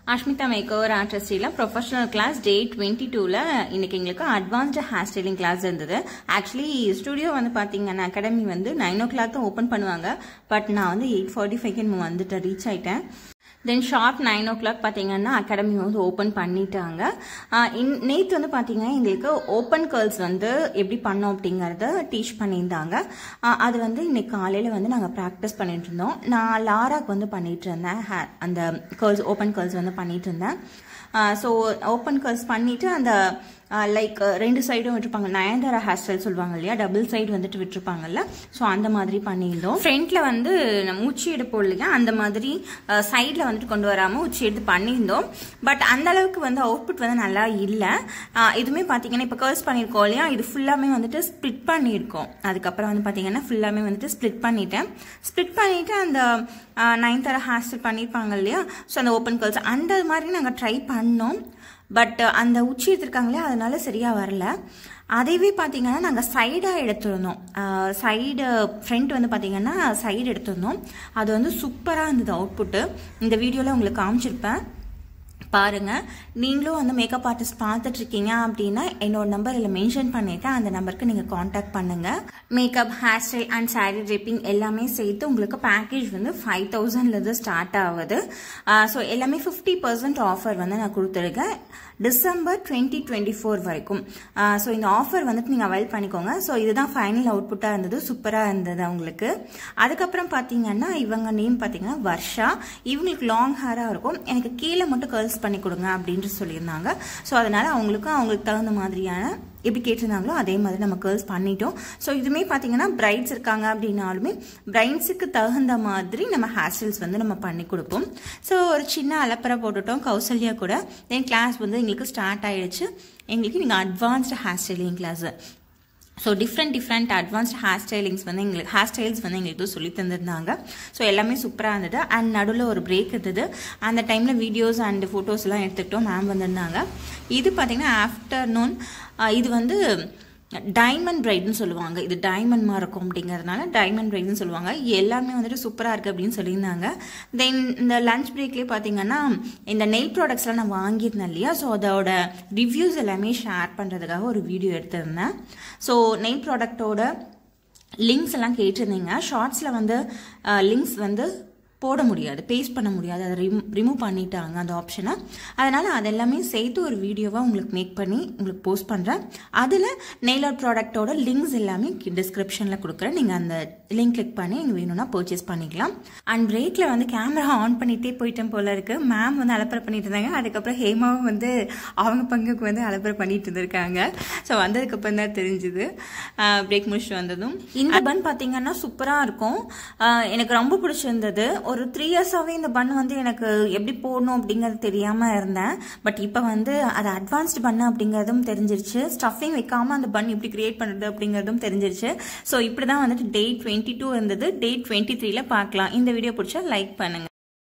Ashmita Makeover Artistry professional class day 22 இன்னைக்கு எங்களுக்கு advanced hair styling class இருந்தது. Actually studio வந்து பாத்தீங்கன்னா academy வந்து 9 o'clock தான் open பண்ணுவாங்க. But நான் வந்து 8:45 க்கு வந்துட்டு ரீச் ஆயிட்டேன். Then sharp 9 o'clock பாத்தீங்கன்னா academy வந்து open பண்ணிட்டாங்க. நேத்து வந்து பாத்தீங்கன்னா எங்களுக்கு open curls வந்து எப்படி பண்ணோம் அப்படிங்கறத டீச் பண்ணியிருந்தாங்க. அது வந்து இன்னைக்கு காலையில வந்து நாங்க பிராக்டிஸ் பண்ணிட்டு இருந்தோம். நான் லாராக்கு வந்து பண்ணிட்டு இருந்தேன். அந்த curls open curls வந்து பண்ணிட்டு இருந்தேன். So open curls பண்ணிட்டு அந்த லைக் ரெண்டு சைடும் விட்டுருப்பாங்க. நயன்தாரா ஹேர் ஸ்டைல் சொல்லுவாங்க இல்லையா, டபுள் சைடு வந்துட்டு விட்டுருப்பாங்கல்ல. ஸோ அந்த மாதிரி பண்ணியிருந்தோம். ஃப்ரண்ட்ல வந்து உச்சி எடுப்போம் இல்லையா, அந்த மாதிரி சைட்ல வந்துட்டு கொண்டு வராமல் உச்சி எடுத்து பண்ணியிருந்தோம். பட் அந்த அளவுக்கு வந்து அவுட்புட் வந்து நல்லா இல்லை. இதுவுமே பார்த்தீங்கன்னா இப்போ கர்ல்ஸ் பண்ணியிருக்கோம் இல்லையா, இது ஃபுல்லாமே வந்துட்டு ஸ்ப்ளிட் பண்ணியிருக்கோம். அதுக்கப்புறம் வந்து பார்த்தீங்கன்னா ஃபுல்லாமே வந்துட்டு ஸ்ப்ளிட் பண்ணிட்டு அந்த நயன்தாரா ஹேர் ஸ்டைல் பண்ணியிருப்பாங்க இல்லையா, ஸோ அந்த ஓப்பன் கர்ல்ஸ் அந்த மாதிரி நாங்கள் ட்ரை பண்ணோம். பட் அந்த உச்சி எடுத்திருக்காங்களே அதனால சரியா வரல. அதைவே பார்த்தீங்கன்னா நாங்கள் சைடாக எடுத்துருந்தோம். சைடு ஃப்ரண்ட் வந்து பார்த்தீங்கன்னா சைடு எடுத்திருந்தோம். அது வந்து சூப்பராக இருந்தது அவுட்புட்டு. இந்த வீடியோவில் உங்களுக்கு காமிச்சிருப்பேன் பாருங்க. நீங்களும் வந்து மேக்கப் ஆர்டிஸ்ட் பார்த்துட்டு இருக்கீங்க அப்படின்னா என்னோட நம்பர் இதில் மென்ஷன் பண்ணிட்டேன். அந்த நம்பருக்கு நீங்கள் காண்டாக்ட் பண்ணுங்க. Makeup, hair style and sari tripping எல்லாமே சேர்த்து உங்களுக்கு பேக்கேஜ் வந்து 5,000 ஸ்டார்ட் ஆகுது. ஸோ எல்லாமே 50% ஆஃபர் வந்து நான் கொடுத்துருக்கேன் டிசம்பர் 2024 வரைக்கும். ஸோ இந்த ஆஃபர் வந்துட்டு நீங்கள் அவைல் பண்ணிக்கோங்க. ஸோ இதுதான் ஃபைனல் அவுட்புட்டாக இருந்தது. சூப்பராக இருந்தது அவங்களுக்கு. அதுக்கப்புறம் பார்த்தீங்கன்னா இவங்க நேம் பார்த்தீங்கன்னா வர்ஷா. இவங்களுக்கு லாங் ஹேராக இருக்கும். எனக்கு கீழே மட்டும் கர்ல்ஸ் பண்ணி கொடுங்க அப்படின்ட்டு சொல்லியிருந்தாங்க. ஸோ அதனால அவங்களுக்கு தகுந்த மாதிரியான எப்படி கேட்டிருந்தாங்களோ அதே மாதிரி நம்ம கேர்ள்ஸ் பண்ணிட்டோம். ஸோ இதுவுமே பார்த்தீங்கன்னா பிரைட்ஸ் இருக்காங்க அப்படின்னாலுமே பிரைட்ஸுக்கு தகுந்த மாதிரி நம்ம ஹேர் ஸ்டைல்ஸ் வந்து நம்ம பண்ணி கொடுப்போம். ஸோ ஒரு சின்ன அலப்பறை போட்டுட்டோம் கௌசல்யா கூட. தென் கிளாஸ் வந்து எங்களுக்கு ஸ்டார்ட் ஆயிடுச்சு. எங்களுக்கு நீங்கள் advanced hair styling class, so different advanced hair styles வந்து எங்களுக்கு சொல்லி தந்திருந்தாங்க. ஸோ எல்லாமே சூப்பராக இருந்தது. அண்ட் நடுவில் ஒரு பிரேக் இருந்தது. அந்த டைமில் வீடியோஸ் அண்ட் ஃபோட்டோஸ் எல்லாம் எடுத்துக்கிட்டோம். மேம் வந்திருந்தாங்க. இது பார்த்தீங்கன்னா ஆஃப்டர்நூன். இது வந்து டைமண்ட் பிரைட்னு சொல்லுவாங்க. இது டைமண்ட் மாதிரி இருக்கும் அப்படிங்கிறதுனால டைமண்ட் பிரைட்னு சொல்லுவாங்க. எல்லாமே வந்துட்டு சூப்பராக இருக்குது அப்படின்னு சொல்லியிருந்தாங்க. தென் இந்த லஞ்ச் பிரேக்லேயே பார்த்தீங்கன்னா இந்த நெயில் ப்ராடக்ட்ஸ்லாம் நான் வாங்கியிருந்தேன் இல்லையா, ஸோ அதோட ரிவ்யூஸ் எல்லாமே ஷேர் பண்ணுறதுக்காக ஒரு வீடியோ எடுத்திருந்தேன். ஸோ நெயில் ப்ராடக்டோட லிங்க்ஸ் எல்லாம் கேட்டிருந்தீங்க. ஷார்ட்ஸில் வந்து லிங்க்ஸ் வந்து போட முடியாது, பேஸ்ட் பண்ண முடியாது, அதை ரிமூவ் பண்ணிட்டாங்க அந்த ஆப்ஷனை. அதனால் அதெல்லாமே சேர்த்து ஒரு வீடியோவாக உங்களுக்கு மேக் பண்ணி உங்களுக்கு போஸ்ட் பண்ணுறேன். அதில் நெயில் ஆர்ட் ப்ராடக்டோட லிங்க்ஸ் எல்லாமே டிஸ்கிரிப்ஷனில் கொடுக்குறேன். நீங்கள் அந்த லிங்க் கிளிக் பண்ணி நீங்கள் வேணும்னா பர்ச்சேஸ் பண்ணிக்கலாம். அண்ட் பிரேக்கில் வந்து கேமரா ஆன் பண்ணிகிட்டே போயிட்டேன் போல இருக்குது. மேம் வந்து அலப்பறை பண்ணிட்டு இருந்தாங்க. அதுக்கப்புறம் ஹேமாவும் வந்து அவங்க பங்குக்கு வந்து அலப்பறை பண்ணிட்டு இருந்திருக்காங்க. ஸோ வந்ததுக்கப்புறம் தான் தெரிஞ்சுது பிரேக் முடிச்சுட்டு வந்ததும். இந்த பன் பார்த்தீங்கன்னா சூப்பராக இருக்கும். எனக்கு ரொம்ப பிடிச்சிருந்தது. ஒரு 3 இயர்ஸாவே இந்த பன் வந்து எனக்கு எப்படி போடணும் அப்படிங்கிறது தெரியாம இருந்தேன். பட் இப்போ வந்து அது அட்வான்ஸ்டு பன் அப்படிங்கிறதும் தெரிஞ்சிருச்சு. ஸ்டஃபிங் வைக்காம அந்த பன் எப்படி கிரியேட் பண்றது அப்படிங்கிறதும் தெரிஞ்சிருச்சு. ஸோ இப்படிதான் வந்துட்டு டே 22 இருந்தது. டே 23ல பார்க்கலாம். இந்த வீடியோ பிடிச்சா லைக் பண்ணுங்க.